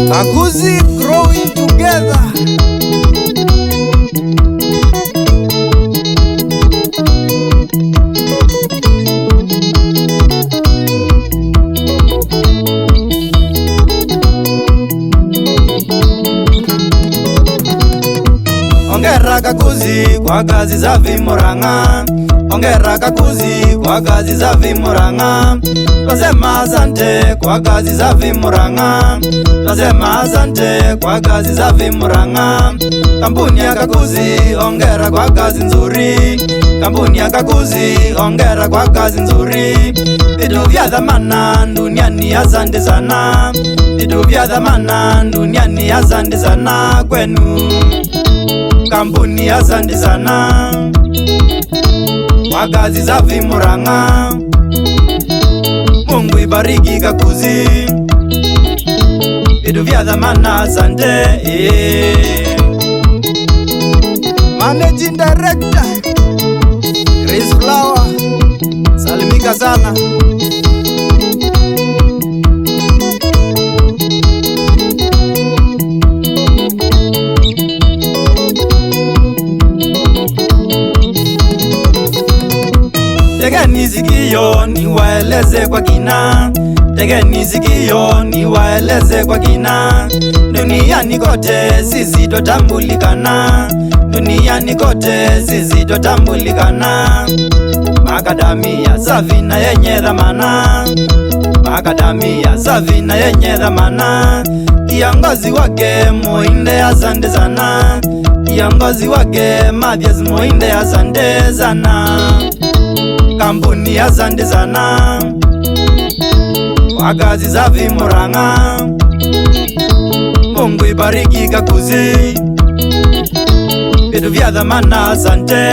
Kakuzi growing together. Ongera Kakuzi kwa kazi za Vimurang'a. Ongera Kakuzi kwa kazi za Vimurang'a. Twasema asante kwa kazi za Vimurang'a. Twasema asante kwa kazi za Vimurang'a. Kampuni ya Kakuzi ongera kwa kazi nzuri. Kampuni ya Kakuzi ongera kwa kazi nzuri. Vitu vya dhamana duniani asante sana. Vitu vya dhamana duniani asante sana kwenu. Kampuni asante sana kwa kazi za Vimurang'a. Mungu ibariki Kakuzi. Vitu vya dhamana asante. Managing Director Chris Flower, salimika sana. Tegeni sikio niwaeleze kwa kina. Tegeni sikio niwaeleze kwa kina. Duniani kote sisi totambulikana. Duniani kote sisi totambulikana. Makadamia safi na yenye dhamana. Makadamia safi na yenye dhamana. Kiongozi wake Muinde asante sana. Kiongozi wake Mathias Muinde asante sana. Kampuni asante sana kwa kazi za Vimurang'a. Mungu ibariki Kakuzi. Vitu vya dhamana asante.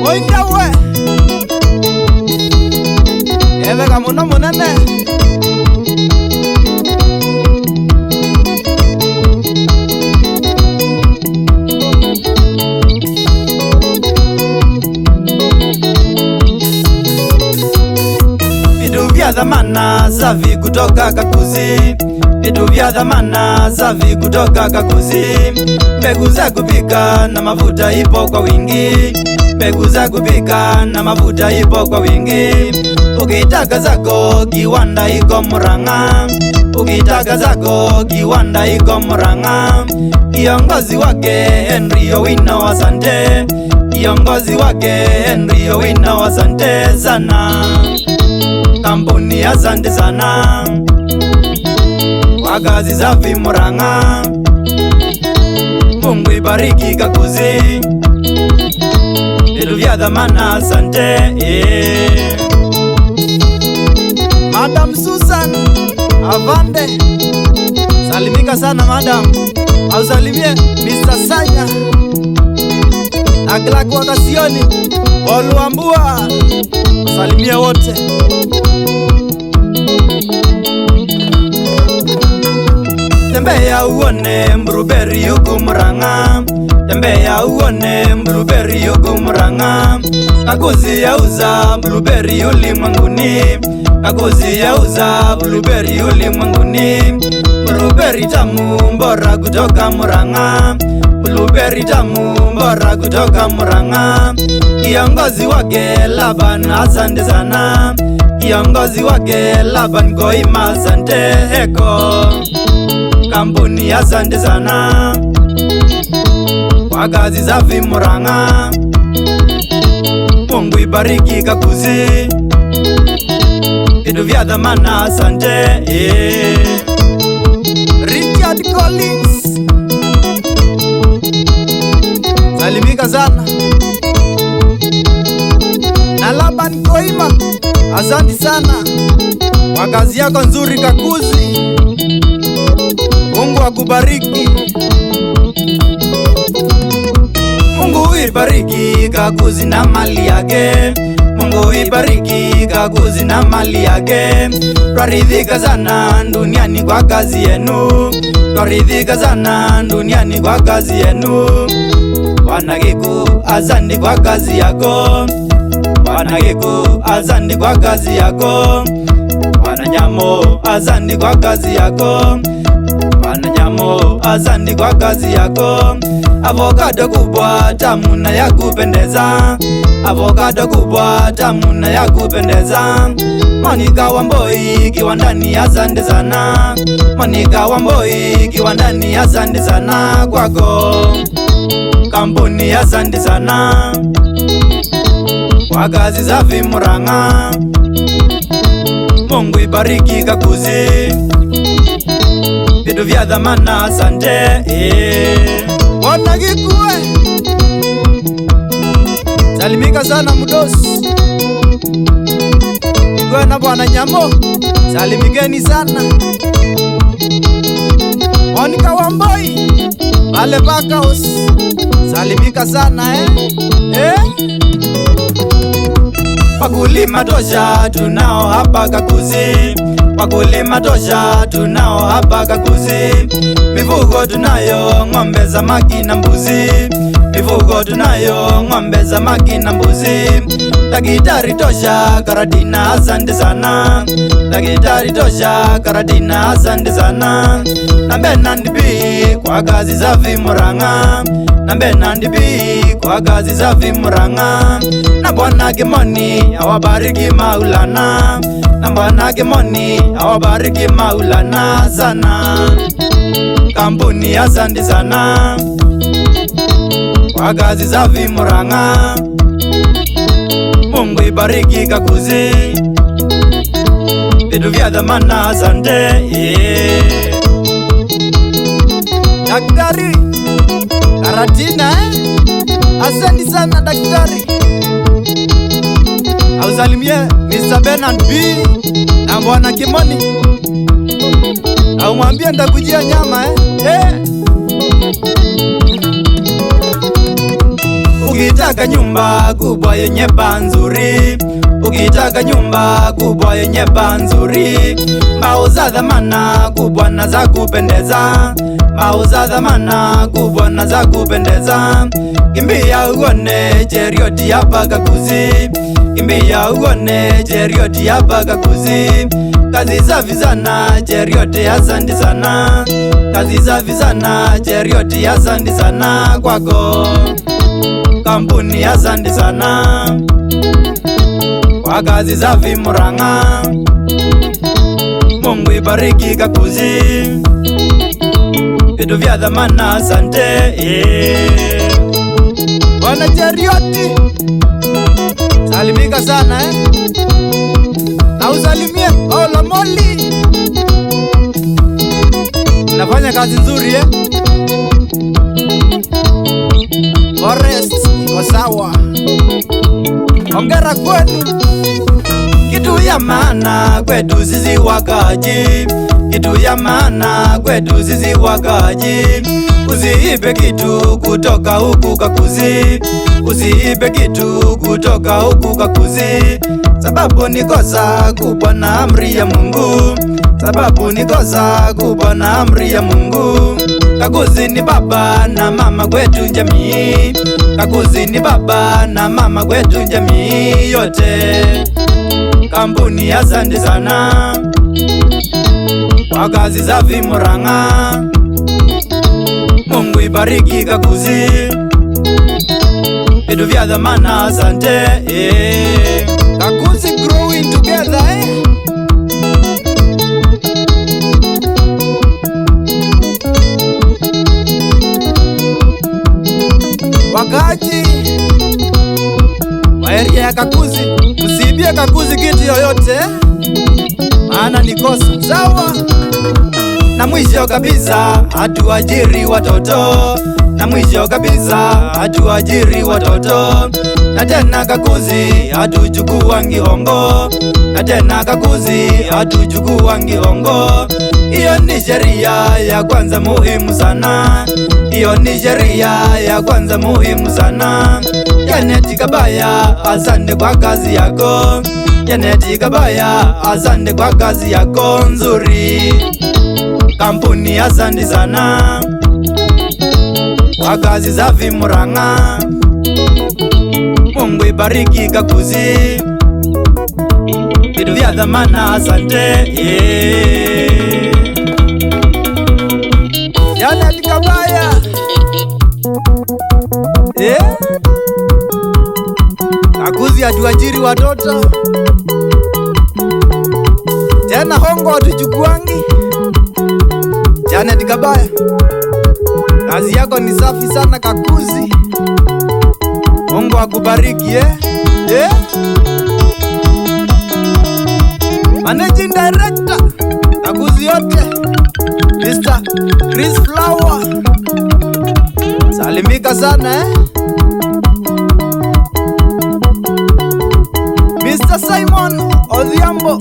Oindawe eveka muno munene. Dhamana safi kutoka Kakuzi. Vitu vya dhamana safi kutoka Kakuzi. Mbegu za kupika na mafuta ipo kwa wingi. Mbegu za kupika na mafuta ipo kwa wingi. Ukitaka zako kiwanda iko Murang'a. Ukitaka zako kiwanda iko Murang'a. Kiongozi wake Henry Owino asante. Kiongozi wake Henry Owino asante sana. Kampuni asante sana kwa kazi za Vimurang'a. Mungu ibariki Kakuzi. Vitu vya dhamana asante. Madam Susan Avande, salimika sana madam. Ausalimie Mr. Sanya Akla kwa Kasioni Oluambua, salimie wote. Tembea uone Blueberry yuko Murang'a. Tembea uone Blueberry yuko Murang'a. Kakuzi yauza Blueberry ulimwenguni. Kakuzi yauza Blueberry ulimwenguni. Blueberry tamu bora kutoka Murang'a. Blueberry tamu bora kutoka Murang'a. Kiongozi wake Laban asante sana. Kiongozi wake Laban Koima asante heko. Kampuni asante sana kwa kazi za Vimurang'a. Mungu ibariki Kakuzi. Vitu vya dhamana asante. Richard Collins, salimika sana. Na Laban Koima asante sana kwa kazi yako nzuri Kakuzi. Mungu akubariki. Mungu ibariki Kakuzi na mali yake. Mungu ibariki Kakuzi na mali yake. Twaridhika sana duniani kwa kazi yenu. Twaridhika sana duniani kwa kazi yenu. Bwana Giku asante kwa kazi yako. Bwana Giku asante kwa kazi yako. Nyamo, asante kwa kazi yako. Bwana Nyamo, asante kwa kazi yako. Avocado kubwa tamu na ya kupendeza, avocado kubwa tamu na ya kupendeza. Monica Wamboi kiwandani, asante sana. Monica Wamboi kiwandani, asante sana kwako. Kampuni, asante sana kwa kazi safi Murang'a. Mungu ibariki Kakuzi, vitu vya dhamana, asante. Bwana Gikue, salimika sana Mudosi. Gwe na Bwana Nyamo, salimikeni sana. Monica Wamboi pale Bakaos, salimika sana Wakulima tosha tunao hapa Kakuzi, wakulima tosha tunao hapa Kakuzi. Mifugo tunayo, ng'ombe, samaki na mbuzi. Mifugo tunayo, ng'ombe, samaki na mbuzi. Daktari tosha Karatina, asante sana. Daktari tosha Karatina, asante sana. Nambe Nandibi kwa kazi safi Murang'a, nambe Nandibi kwa kazi safi Murang'a. Na Bwana Kimoni awabariki Maulana, na Bwana Kimoni awabariki Maulana sana. Kampuni, asante sana kwa kazi safi Murang'a. Mungu ibariki Kakuzi, vitu vya dhamana, asante. Daktari Karatina, asante sana daktari. Ausalimie Mr. Bernard B na Bwana Kimoni, au mwambie ndakujia nyama Ukitaka nyumba kubwa yenye paa nzuri, ukitaka nyumba kubwa yenye paa nzuri, mbao za dhamana kubwa na za kupendeza, mbao za dhamana kubwa na za kupendeza. Kimbia uone Cherioti hapa Kakuzi, kimbia uone Cherioti hapa Kakuzi. Kazi safi sana Cherioti, asante sana. Kazi safi sana Cherioti, asante sana kwako. Kampuni, asante sana kwa kazi safi Murang'a. Mungu ibariki Kakuzi, vitu vya dhamana, asante. Bwana Cherioti, salimika sana na usalimie Paula Moli, nafanya kazi nzuri Forest iko sawa, hongera kwenu. Kitu ya maana kwetu sisi wakaji, kitu ya maana kwetu sisi wakaji. Usiibe kitu kutoka huku Kakuzi, usiibe kitu kutoka huku Kakuzi. Sababu ni kosa kubwa na amri ya Mungu, sababu ni kosa kubwa na amri ya Mungu. Kakuzi ni baba na mama kwetu jamii, Kakuzi ni baba na mama kwetu jamii yote. Kampuni, asante sana kwa kazi safi Murang'a. Mungu ibariki Kakuzi, vitu vya dhamana, asante. Kakuzi growing together Wakaji wa area ya Kakuzi, usibie Kakuzi kitu yoyote, maana ni kosa, sawa. Na mwisho kabisa hatuajiri watoto, na mwisho kabisa hatuajiri watoto. Na tena Kakuzi hatuchukuangi hongo, na tena Kakuzi hatuchukuangi hongo. Iyo ni sheria ya kwanza muhimu sana, iyo ni sheria ya kwanza muhimu sana. Janeti Kabaya, asante kwa kazi yako, Janeti Kabaya, asante kwa kazi yako nzuri. Kampuni, asante sana kwa kazi safi Murang'a. Mungu ibariki Kakuzi, vitu vya dhamana. Asante Janet Kabaya Kakuzi atuajiri watoto tena hongo atuchukuangi. Janet Kabaya, kazi yako ni safi sana Kakuzi. Mungu akubariki Managing Director Kakuzi yote Mr. Chris Flower, salimika sana Mr. Simon Odhiambo,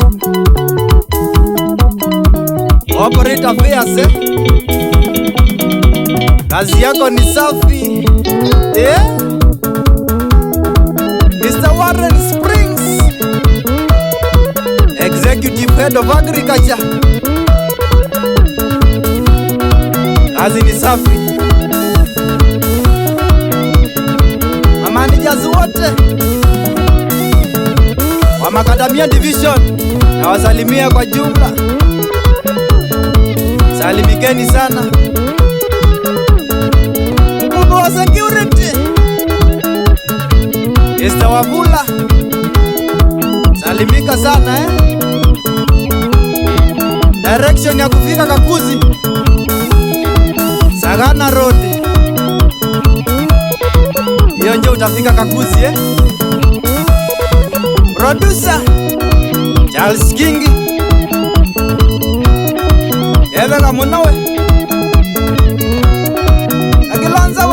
Operator Affairs kazi yako ni safi Mr. Warren Springs, Executive Head of Agriculture, kazi ni safi. Managers wote wa Macadamia Division na wasalimia kwa jumla, salimikeni sana. Mkubwa wa security Mr. Wavula, salimika sana Direction ya kufika Kakuzi Sagana Road, hiyo ndio utafika Kakuzi Producer Charles Kingi Evela Munawe Akilanza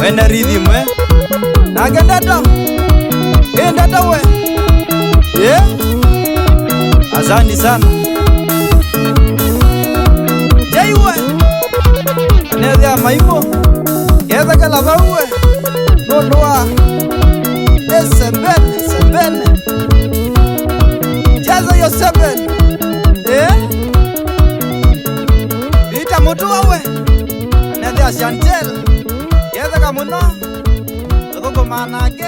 wena rhythm Nagendata Gendata Asante sana Jaiwe Anezea maipo Keza kalavawe Nodwa Sembene Jaza yo 7 Vita mutuwa Anezea Chantel Keza kamuno Tuko manake